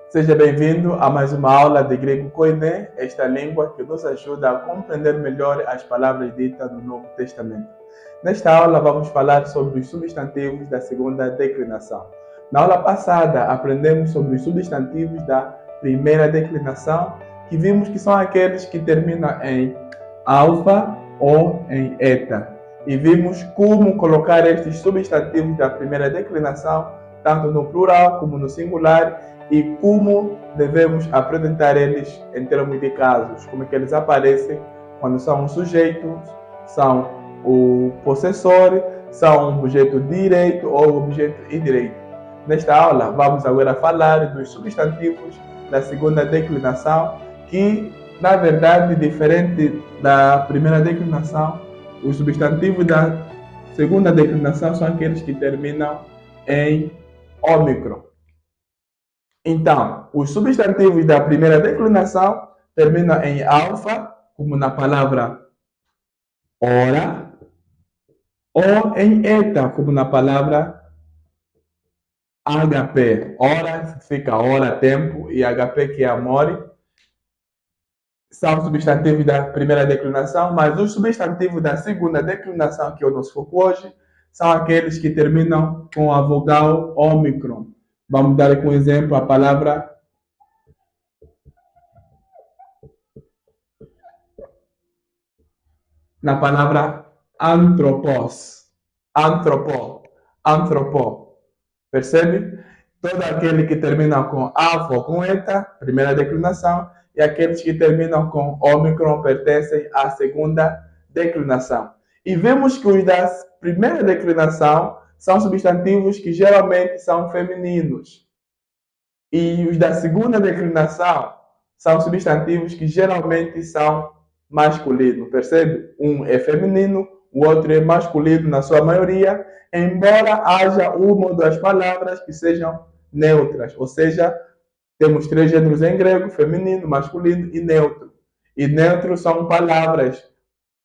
Seja bem-vindo a mais uma aula de grego koiné, esta língua que nos ajuda a compreender melhor as palavras ditas no Novo Testamento. Nesta aula vamos falar sobre os substantivos da segunda declinação. Na aula passada aprendemos sobre os substantivos da primeira declinação, que vimos que são aqueles que terminam em alfa ou em eta. E vimos como colocar estes substantivos da primeira declinação, tanto no plural como no singular, e como devemos apresentar eles em termos de casos, como é que eles aparecem quando são um sujeito, são o possessor, são um objeto direito ou objeto indireito. Nesta aula, vamos agora falar dos substantivos da segunda declinação, que, na verdade, diferente da primeira declinação, os substantivos da segunda declinação são aqueles que terminam em ômicron. Então, os substantivos da primeira declinação terminam em alfa, como na palavra hora, ou em eta, como na palavra HP. Hora significa hora, tempo, e HP, que é amor, são substantivos da primeira declinação, mas os substantivos da segunda declinação, que é o nosso foco hoje, são aqueles que terminam com a vogal ômicron. Vamos dar como exemplo a palavra na palavra antropos. Antropo. Percebe? Todo aquele que termina com alfa ou com eta, primeira declinação, e aqueles que terminam com ômicron pertencem à segunda declinação. E vemos que os da primeira declinação são substantivos que geralmente são femininos. E os da segunda declinação são substantivos que geralmente são masculinos, percebe? Um é feminino, o outro é masculino na sua maioria, embora haja uma das palavras que sejam neutras, ou seja, temos três gêneros em grego: feminino, masculino e neutro. E neutro são palavras,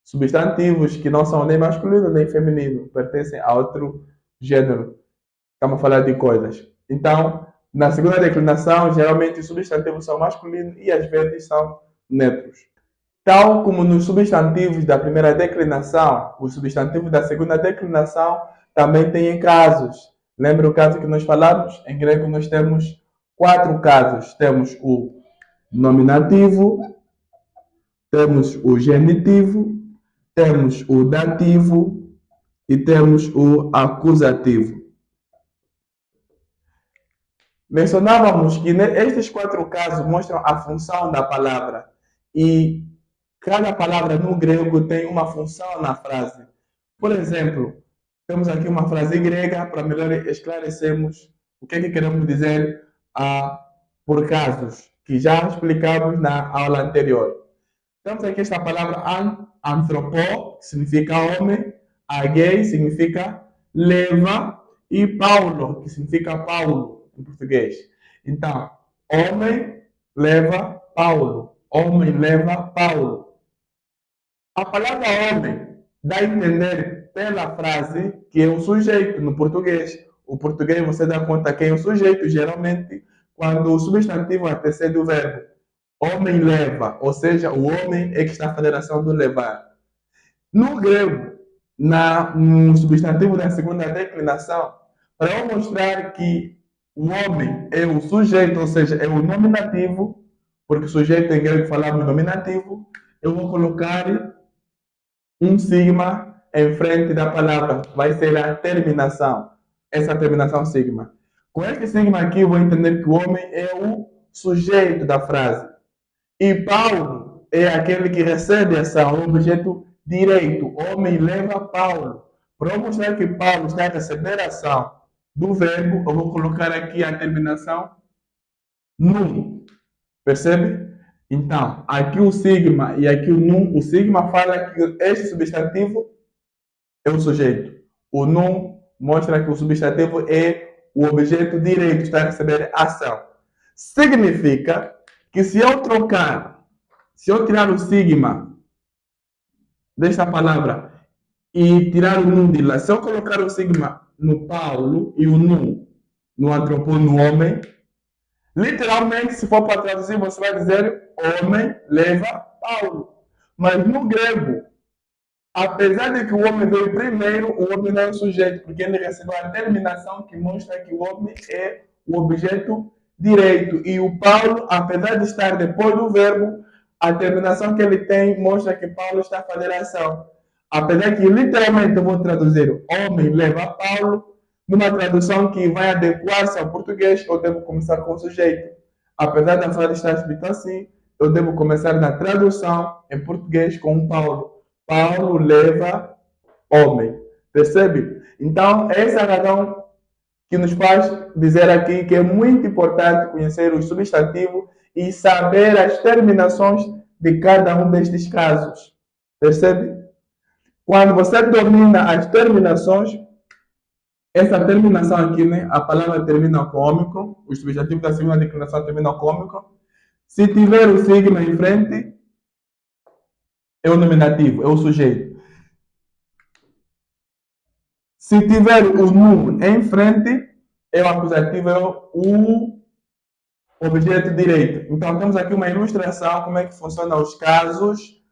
substantivos que não são nem masculino nem feminino, pertencem a outro gênero. Estamos a falar de coisas. Então, na segunda declinação, geralmente os substantivos são masculinos e às vezes são neutros. Tal como nos substantivos da primeira declinação, os substantivos da segunda declinação também têm casos. Lembra o caso que nós falamos? Em grego nós temos 4 casos. Temos o nominativo, temos o genitivo, temos o dativo e temos o acusativo. Mencionávamos que estes 4 casos mostram a função da palavra, e cada palavra no grego tem uma função na frase. Por exemplo, temos aqui uma frase grega para melhor esclarecermos o que queremos dizer por casos, que já explicamos na aula anterior. Temos aqui esta palavra anthropo, que significa homem, agei significa leva, e Paulo, que significa Paulo em português. Então, homem leva Paulo. Homem leva Paulo. A palavra homem dá a entender pela frase que é o sujeito no português. O português você dá conta que é o sujeito, geralmente, quando o substantivo antecede o verbo. Homem leva, ou seja, o homem é que está a fazer a ação do levar. No grego, no substantivo da segunda declinação, para eu mostrar que o homem é o sujeito, ou seja, é o nominativo, porque sujeito em grego falamos nominativo, eu vou colocar um sigma em frente da palavra. Vai ser a terminação. Essa terminação sigma. Com este sigma aqui, eu vou entender que o homem é o sujeito da frase. E Paulo é aquele que recebe a ação, o objeto direito. Homem leva Paulo. Para eu mostrar que Paulo está a receber a ação do verbo, eu vou colocar aqui a terminação num. Percebe? Então, aqui o sigma e aqui o num. O sigma fala que este substantivo é o sujeito. O num mostra que o substantivo é o objeto direito, está a receber ação. Significa que se eu tirar o sigma desta palavra e tirar o num de lá, se eu colocar o sigma no Paulo e o num no antropo, no homem, Literalmente, se for para traduzir, você vai dizer homem leva Paulo. Mas no grego, apesar de que o homem veio primeiro, o homem não é o sujeito, porque ele recebeu a terminação que mostra que o homem é o objeto direito. E o Paulo, apesar de estar depois do verbo, a terminação que ele tem mostra que Paulo está a fazer a ação. Apesar que literalmente eu vou traduzir homem leva Paulo, numa tradução que vai adequar-se ao português, eu devo começar com o sujeito. Apesar da frase estar escrita assim, eu devo começar na tradução em português com Paulo. Paulo leva homem. Percebe? Então, essa é a razão que nos faz dizer aqui que é muito importante conhecer os substantivos e saber as terminações de cada um destes casos. Percebe? Quando você domina as terminações, essa terminação aqui, né? A palavra termina com ômicron, os substantivos da segunda declinação terminam com ômicron. Se tiver o sigma em frente, é o nominativo, é o sujeito. Se tiver o nu em frente, é o acusativo, é o objeto direito. Então, temos aqui uma ilustração como é que funcionam os casos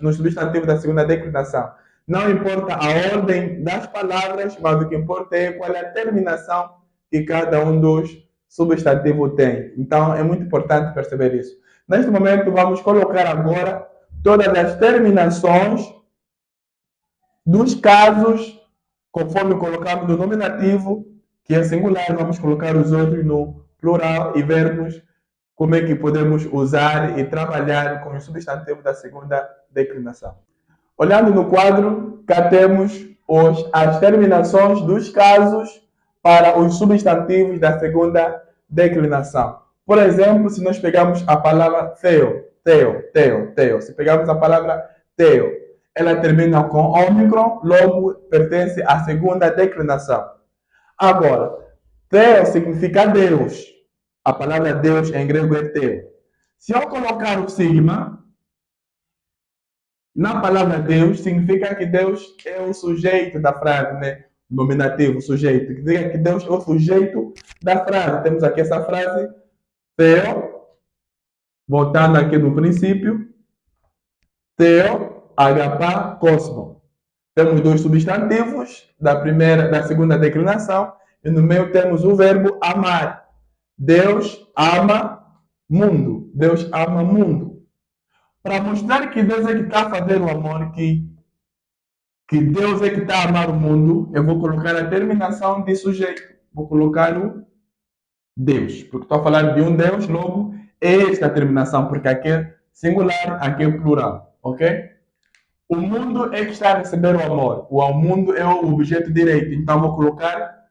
nos substantivos da segunda declinação. Não importa a ordem das palavras, mas o que importa é qual é a terminação que cada um dos substantivos tem. Então, é muito importante perceber isso. Neste momento, vamos colocar agora todas as terminações dos casos, conforme colocamos no nominativo, que é singular, vamos colocar os outros no plural e vermos como é que podemos usar e trabalhar com os substantivos da segunda declinação. Olhando no quadro, cá temos as terminações dos casos para os substantivos da segunda declinação. Por exemplo, se nós pegarmos a palavra theo, se pegarmos a palavra theo, ela termina com ômicron, logo pertence à segunda declinação. Agora, theo significa Deus. A palavra Deus em grego é theo. Se eu colocar o sigma na palavra Deus, significa que Deus é o sujeito da frase, né? Nominativo, sujeito. Significa que Deus é o sujeito da frase. Temos aqui essa frase, theo, voltando aqui no princípio, theo, agapá, cosmo. Temos dois substantivos da segunda declinação, e no meio temos o verbo amar. Deus ama mundo. Deus ama mundo. Para mostrar que Deus é que está a fazer o amor, que Deus é que está a amar o mundo, eu vou colocar a terminação de sujeito. Vou colocar o Deus. Porque estou a falar de um Deus, logo é esta terminação, porque aqui é singular, aqui é plural. Ok? O mundo é que está a receber o amor. O mundo é o objeto direito. Então vou colocar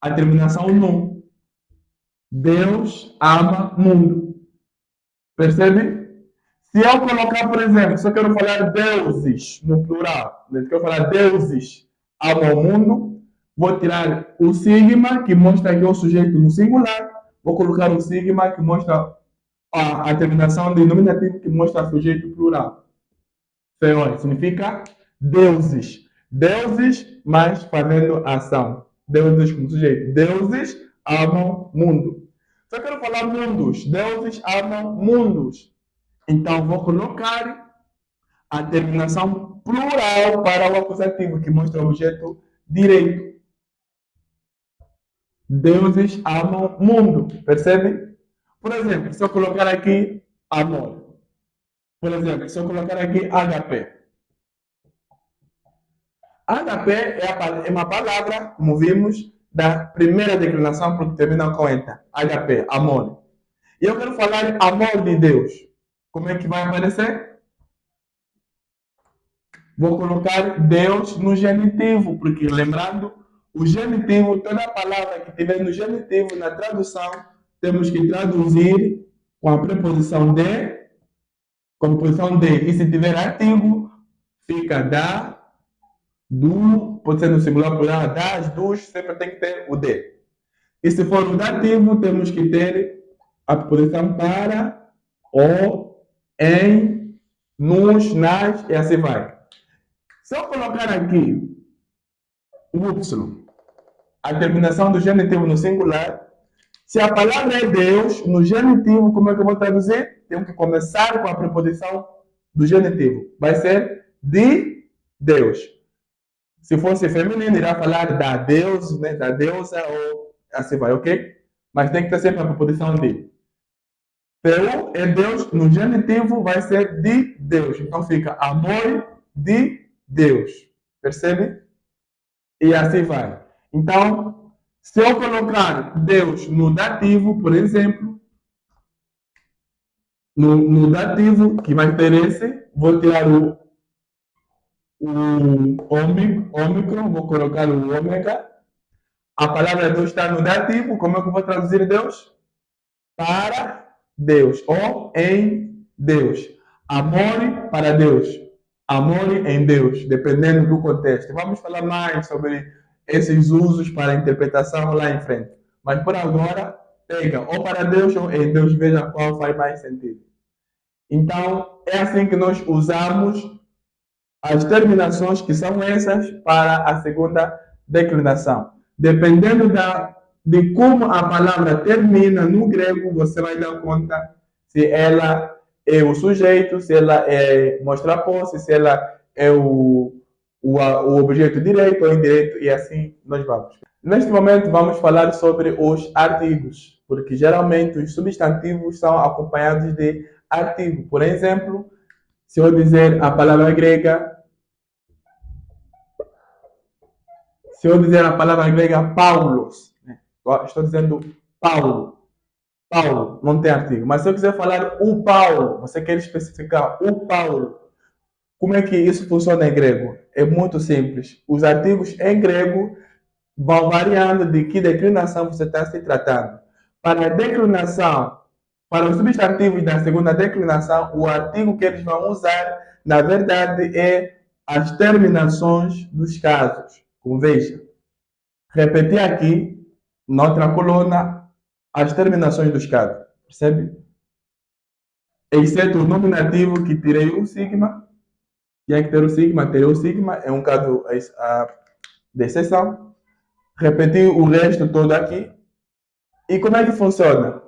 a terminação num. Deus ama mundo. Percebe? Se eu colocar, por exemplo, se eu quero falar deuses no plural, se eu quero falar deuses amam o mundo, vou tirar o sigma, que mostra que é o sujeito no singular, vou colocar o sigma, que mostra a terminação de nominativo, que mostra o sujeito plural. Senhor, significa deuses. Deuses, mas fazendo ação. Deuses como sujeito. Deuses amam mundo. Se eu quero falar mundos, deuses amam mundos. Então, vou colocar a terminação plural para o acusativo, que mostra o objeto direito. Deuses amam mundo. Percebe? Por exemplo, se eu colocar aqui amor. Por exemplo, se eu colocar aqui HP. HP é uma palavra, como vimos, da primeira declinação, porque termina com ETA. HP, amor. E eu quero falar amor de Deus. Como é que vai aparecer? Vou colocar Deus no genitivo, porque lembrando, o genitivo, toda palavra que tiver no genitivo, na tradução, temos que traduzir com a preposição de, com a preposição de. E se tiver artigo, fica da, do, pode ser no singular, plural, das, dos, sempre tem que ter o de. E se for o dativo, temos que ter a preposição para, o, em, nos, nas, e assim vai. Se eu colocar aqui o Y, a terminação do genitivo no singular, Se a palavra é Deus, no genitivo, como é que eu vou traduzir? Tenho que começar com a preposição do genitivo. Vai ser de Deus. Se fosse feminino, irá falar da Deus, né? Da deusa, ou assim vai, ok? Mas tem que ter sempre a preposição de. Teu é Deus, no genitivo vai ser de Deus. Então fica amor de Deus. Percebe? E assim vai. Então, se eu colocar Deus no dativo, por exemplo, no dativo, que vai ter esse, vou tirar o ômicron, vou colocar o ômega. A palavra Deus está no dativo, como é que eu vou traduzir Deus? Para Deus, ou em Deus. Amor para Deus, amor em Deus, dependendo do contexto. Vamos falar mais sobre esses usos para a interpretação lá em frente. Mas por agora, pega ou para Deus ou em Deus, veja qual faz mais sentido. Então, é assim que nós usamos as terminações que são essas para a segunda declinação. Dependendo de como a palavra termina no grego, você vai dar conta se ela é o sujeito, se ela é mostrar posse, se ela é o objeto direito ou indireto, e assim nós vamos. Neste momento, vamos falar sobre os artigos, porque geralmente os substantivos são acompanhados de artigo. Por exemplo, se eu dizer a palavra grega, se eu dizer a palavra grega Paulos, né? Estou dizendo Paulo. Paulo, não tem artigo. Mas se eu quiser falar o Paulo, você quer especificar o Paulo, como é que isso funciona em grego? É muito simples. Os artigos em grego vão variando de que declinação você está se tratando. Para a declinação, para os substantivos da segunda declinação, o artigo que eles vão usar, na verdade, é as terminações dos casos. Como veja, repetir aqui, na outra coluna, as terminações dos casos. Percebe? Exceto o nominativo que tirei o sigma, tinha que ter o sigma, terei o sigma, é um caso de exceção. Repetir o resto todo aqui. E como é que funciona?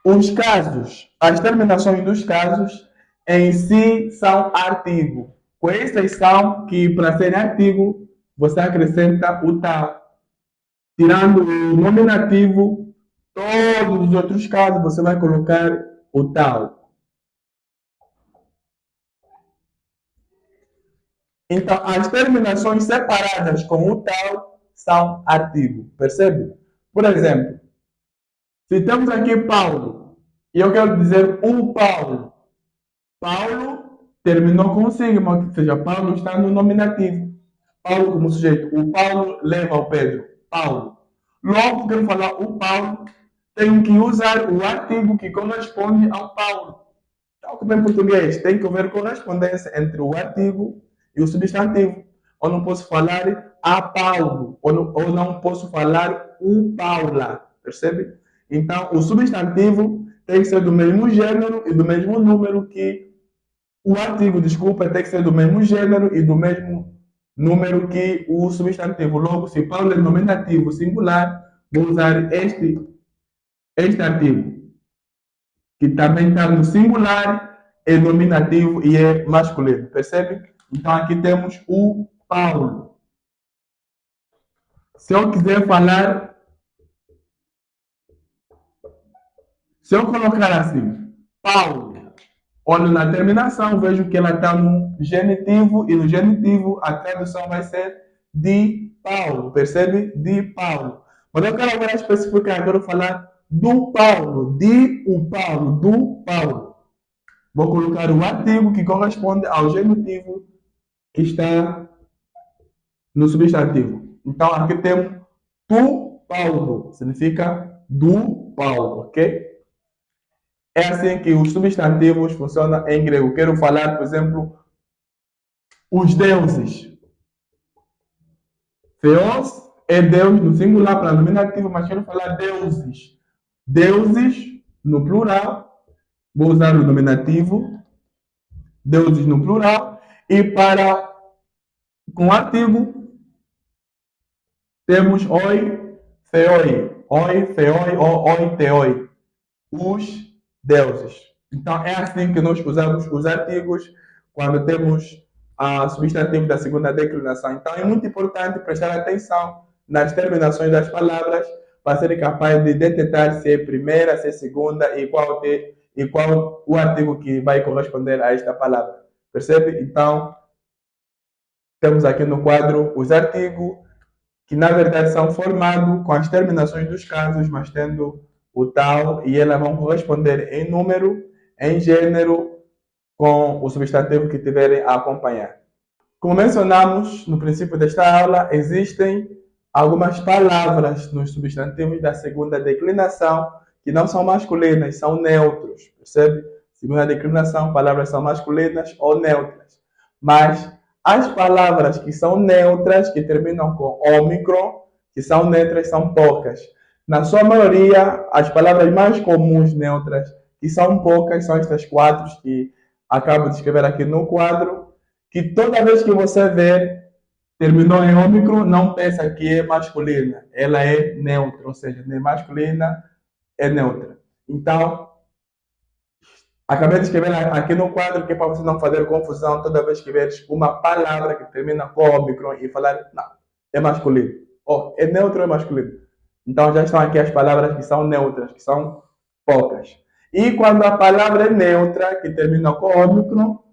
Os casos, as terminações dos casos em si são artigo. Com exceção que para ser artigo, você acrescenta o tal. Tirando o nominativo, todos os outros casos você vai colocar o tal. Então, as terminações separadas com o tal são artigo. Percebe? Por exemplo, se temos aqui Paulo e eu quero dizer o Paulo, Paulo terminou com sigma, ou seja, Paulo está no nominativo. Paulo como sujeito. O Paulo leva o Pedro. Paulo. Logo, quero falar o Paulo, tenho que usar o artigo que corresponde ao Paulo. Tal como em português, tem que haver correspondência entre o artigo e o substantivo. Eu não posso falar a Paulo, ou não posso falar o Paula, percebe? Então, o substantivo tem que ser do mesmo gênero e do mesmo número que o artigo, desculpa, tem que ser do mesmo gênero e do mesmo número que o substantivo. Logo, se Paulo é nominativo singular, vou usar este artigo, que também está no singular, é nominativo e é masculino, percebe? Então aqui temos o Paulo. Se eu quiser falar, se eu colocar assim, Paulo, olho na terminação, vejo que ela está no genitivo, e no genitivo a tradução vai ser de Paulo, percebe? De Paulo. Mas eu quero agora especificar, quero falar do Paulo, de o Paulo, do Paulo. Vou colocar o artigo que corresponde ao genitivo que está no substantivo. Então aqui temos tu Paulo, significa do Paulo, ok? É assim que os substantivos funcionam em grego. Quero falar, por exemplo, os deuses. Theos é Deus no singular para nominativo, mas quero falar deuses. Deuses no plural, vou usar o nominativo, deuses no plural, e para com artigo temos oi, theoi. oi, feoi ou oi, teoi. Os deuses. Então é assim que nós usamos os artigos quando temos a substantivo da segunda declinação. Então é muito importante prestar atenção nas terminações das palavras para ser capaz de detectar se é primeira, se é segunda e qual o artigo que vai corresponder a esta palavra. Percebe? Então, temos aqui no quadro os artigos, que na verdade são formados com as terminações dos casos, mas tendo o tal, e elas vão corresponder em número, em gênero, com o substantivo que tiverem a acompanhar. Como mencionamos no princípio desta aula, existem algumas palavras nos substantivos da segunda declinação que não são masculinas, são neutros, percebe? Segunda declinação, palavras são masculinas ou neutras. Mas as palavras que são neutras, que terminam com ômicron, que são neutras, são poucas. Na sua maioria, as palavras mais comuns neutras, que são poucas, são estas quatro que acabo de escrever aqui no quadro, que toda vez que você ver terminou em ômicron, não pensa que é masculina. Ela é neutra, ou seja, nem masculina, é neutra. Então, acabei de escrever aqui no quadro que é para você não fazer confusão toda vez que veres uma palavra que termina com ômicron e falar, não, é masculino. Ou é neutro ou é masculino. Então já estão aqui as palavras que são neutras, que são poucas. E quando a palavra é neutra, que termina com ômicron,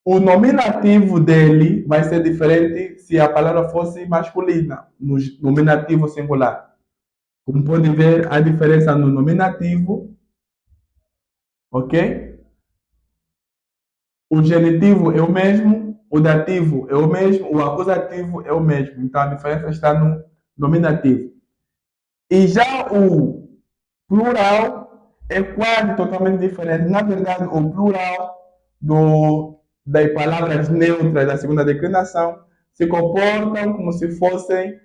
o nominativo dele vai ser diferente se a palavra fosse masculina, no nominativo singular. Como podem ver, a diferença no nominativo, ok? O genitivo é o mesmo, o dativo é o mesmo, o acusativo é o mesmo. Então a diferença está no nominativo. E já o plural é quase totalmente diferente. Na verdade, o plural das palavras neutras da segunda declinação se comportam como se fossem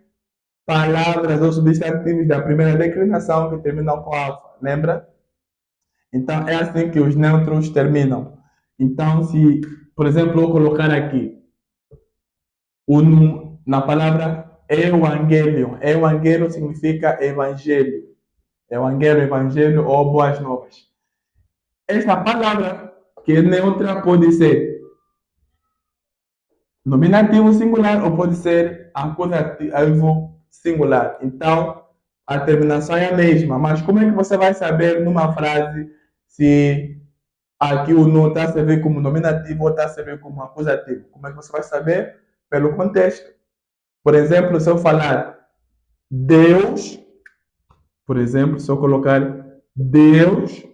palavras ou substantivos da primeira declinação que terminam com alfa. Lembra? Então, é assim que os neutros terminam. Então, se, por exemplo, eu colocar aqui na palavra evangelho significa evangelho. Evangelho ou boas novas. Esta palavra, que é neutra, pode ser nominativo singular ou pode ser acusativo singular. Então, a terminação é a mesma, mas como é que você vai saber numa frase se aqui o no está a servir como nominativo ou está a servir como acusativo? Como é que você vai saber? Pelo contexto. Por exemplo, se eu falar Deus, por exemplo, se eu colocar Deus,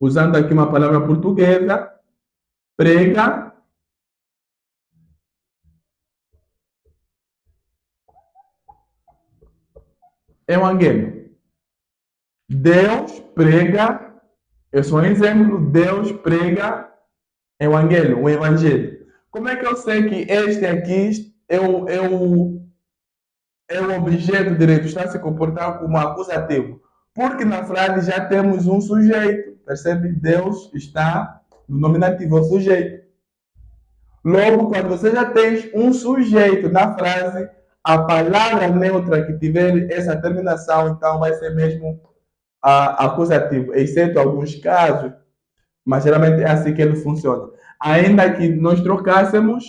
usando aqui uma palavra portuguesa, prega evangelho. Deus prega, eu sou um exemplo, Deus prega evangelho, o evangelho. Como é que eu sei que este aqui é o objeto direito, está a se comportar como acusativo? Porque na frase já temos um sujeito, percebe? Deus está no nominativo, o sujeito. Logo, quando você já tem um sujeito na frase, a palavra neutra que tiver essa terminação, então vai ser mesmo acusativo, exceto alguns casos, mas geralmente é assim que ele funciona. Ainda que nós trocássemos,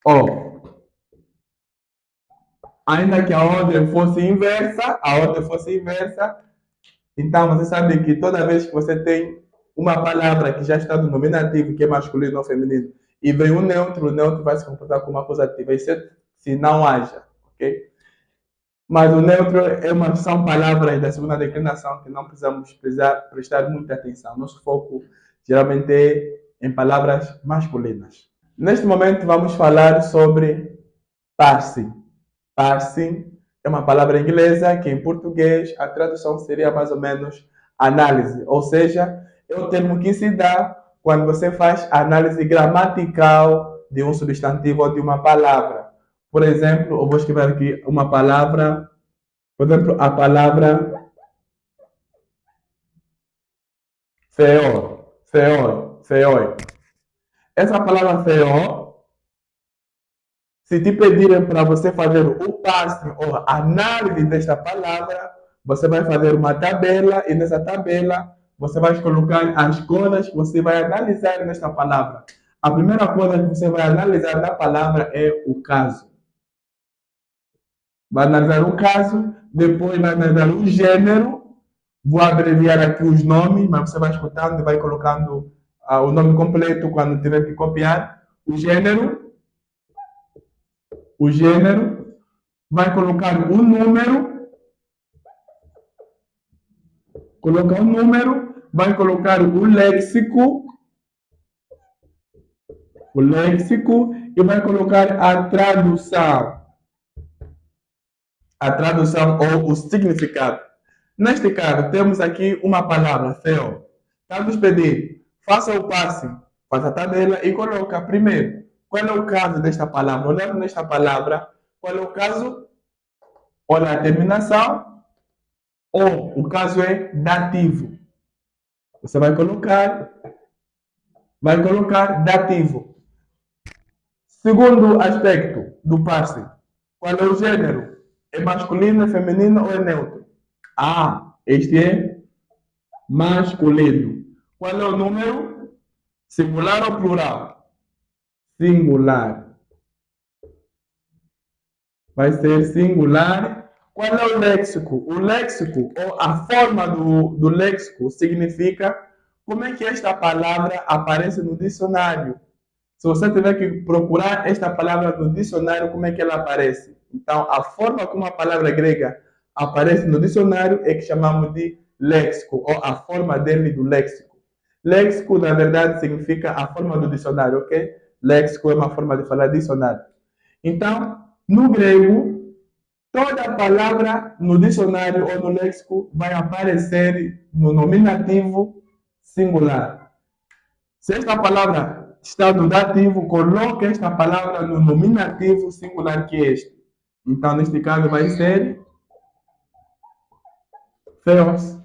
ó, ainda que a ordem fosse inversa, então você sabe que toda vez que você tem uma palavra que já está no nominativo, que é masculino ou feminino, e vem o neutro vai se comportar como acusativo, exceto se não haja, ok? Mas o neutro são palavras da segunda declinação que não precisamos prestar muita atenção. Nosso foco geralmente é em palavras masculinas. Neste momento vamos falar sobre parsing. Parsing é uma palavra inglesa que em português a tradução seria mais ou menos análise, ou seja, é o termo que se dá quando você faz análise gramatical de um substantivo ou de uma palavra. Por exemplo, eu vou escrever aqui uma palavra, por exemplo, a palavra feor. Essa palavra feor Se te pedirem para você fazer o parsing ou análise desta palavra, você vai fazer uma tabela e nessa tabela você vai colocar as coisas que você vai analisar nesta palavra. A primeira coisa que você vai analisar na palavra é o caso. Vai analisar o caso, depois vai analisar o gênero. Vou abreviar aqui os nomes, mas você vai escutando e vai colocando o nome completo quando tiver que copiar. O gênero, vai colocar colocar o número, vai colocar o léxico e vai colocar a tradução ou o significado. Neste caso, temos aqui uma palavra, theo. Está nos pedir, faça o passe, faça a tabela e coloca primeiro qual é o caso desta palavra. Olhando nesta palavra, qual é o caso? Olha a terminação, ou o caso é dativo. Você vai colocar dativo. Segundo aspecto do passe, qual é o gênero? É masculino, é feminino ou é neutro? Este é masculino. Qual é o número? Singular ou plural? Singular. Vai ser singular. Qual é o léxico? O léxico, ou a forma do léxico, significa como é que esta palavra aparece no dicionário. Se você tiver que procurar esta palavra no dicionário, como é que ela aparece? Então, a forma como a palavra grega aparece no dicionário é que chamamos de léxico, ou a forma dele do léxico. Léxico, na verdade, significa a forma do dicionário, ok? Léxico é uma forma de falar dicionário. Então, no grego, toda palavra no dicionário ou no léxico vai aparecer no nominativo singular. Se esta palavra está no dativo, coloque esta palavra no nominativo singular que é este. Então, neste caso, vai ser theos.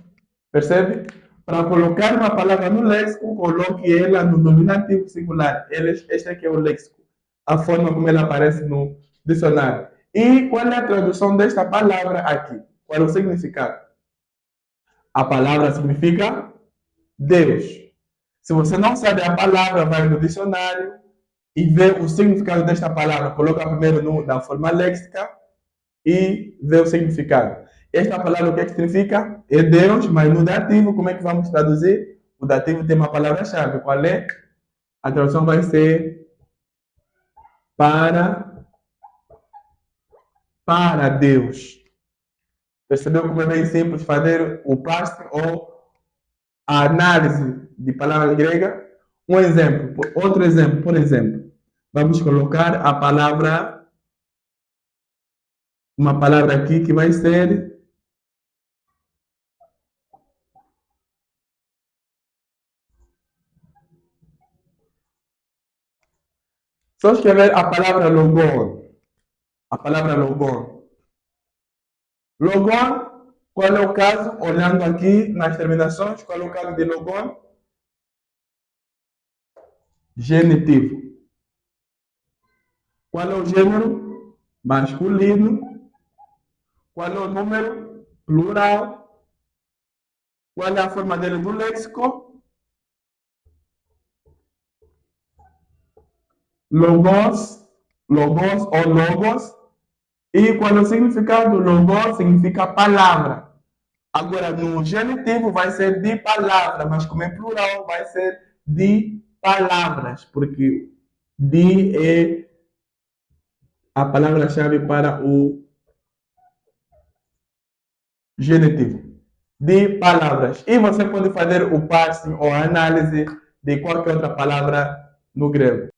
Percebe? Para colocar uma palavra no léxico, coloque ela no nominativo singular. Este aqui é o léxico. A forma como ela aparece no dicionário. E qual é a tradução desta palavra aqui? Qual é o significado? A palavra significa Deus. Se você não sabe a palavra, vai no dicionário e vê o significado desta palavra. Coloca primeiro na forma léxica e vê o significado. Esta palavra o que é que significa? É Deus, mas no dativo, como é que vamos traduzir? O dativo tem uma palavra-chave. Qual é? A tradução vai ser para Deus. Percebeu como é bem simples fazer o passe ou a análise de palavra grega? Outro exemplo, por exemplo, vamos colocar uma palavra aqui que vai ser só escrever a palavra logon. A palavra logon. Logon, qual é o caso? Olhando aqui nas terminações, qual é o caso de logon? Genitivo. Qual é o gênero? Masculino. Qual é o número? Plural. Qual é a forma dele do léxico? Logos ou logos. E qual é o significado? Logos significa palavra. Agora, no genitivo vai ser de palavra, mas como é plural, vai ser de palavras, porque de é a palavra-chave para o genitivo. De palavras. E você pode fazer o parsing ou a análise de qualquer outra palavra no grego.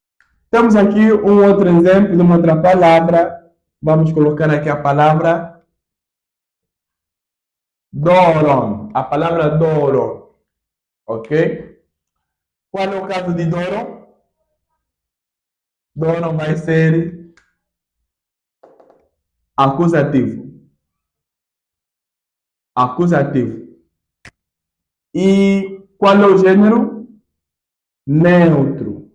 Temos aqui um outro exemplo de uma outra palavra. Vamos colocar aqui a palavra doron. A palavra doron. Ok? Qual é o caso de doron? Doron vai ser acusativo. Acusativo. E qual é o gênero? Neutro.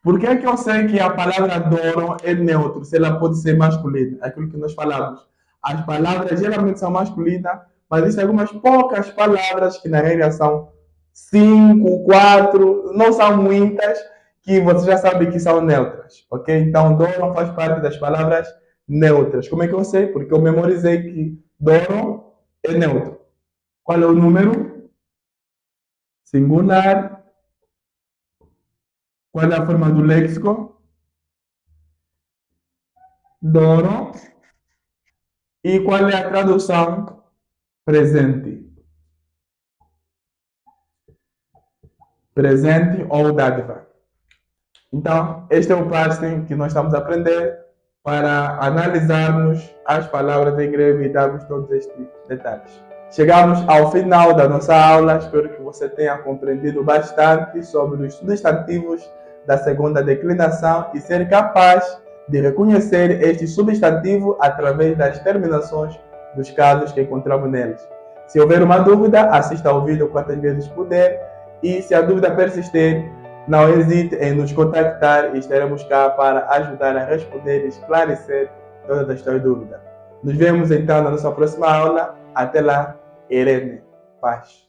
Por que é que eu sei que a palavra dono é neutro, se ela pode ser masculina? Aquilo que nós falamos. As palavras geralmente são masculinas, mas existem algumas poucas palavras que na regra são 5, 4, não são muitas, que você já sabe que são neutras, ok? Então, dono faz parte das palavras neutras. Como é que eu sei? Porque eu memorizei que dono é neutro. Qual é o número? Singular. Qual é a forma do léxico? Dono. E qual é a tradução? Presente. Presente ou dádiva. Então, este é o parsing que nós estamos a aprender para analisarmos as palavras em grego e darmos todos estes detalhes. Chegamos ao final da nossa aula. Espero que você tenha compreendido bastante sobre os substantivos da segunda declinação e ser capaz de reconhecer este substantivo através das terminações dos casos que encontramos neles. Se houver uma dúvida, assista ao vídeo quantas vezes puder e, se a dúvida persistir, não hesite em nos contactar e estaremos cá para ajudar a responder e esclarecer todas as suas dúvidas. Nos vemos então na nossa próxima aula. Até lá, Irene. Paz.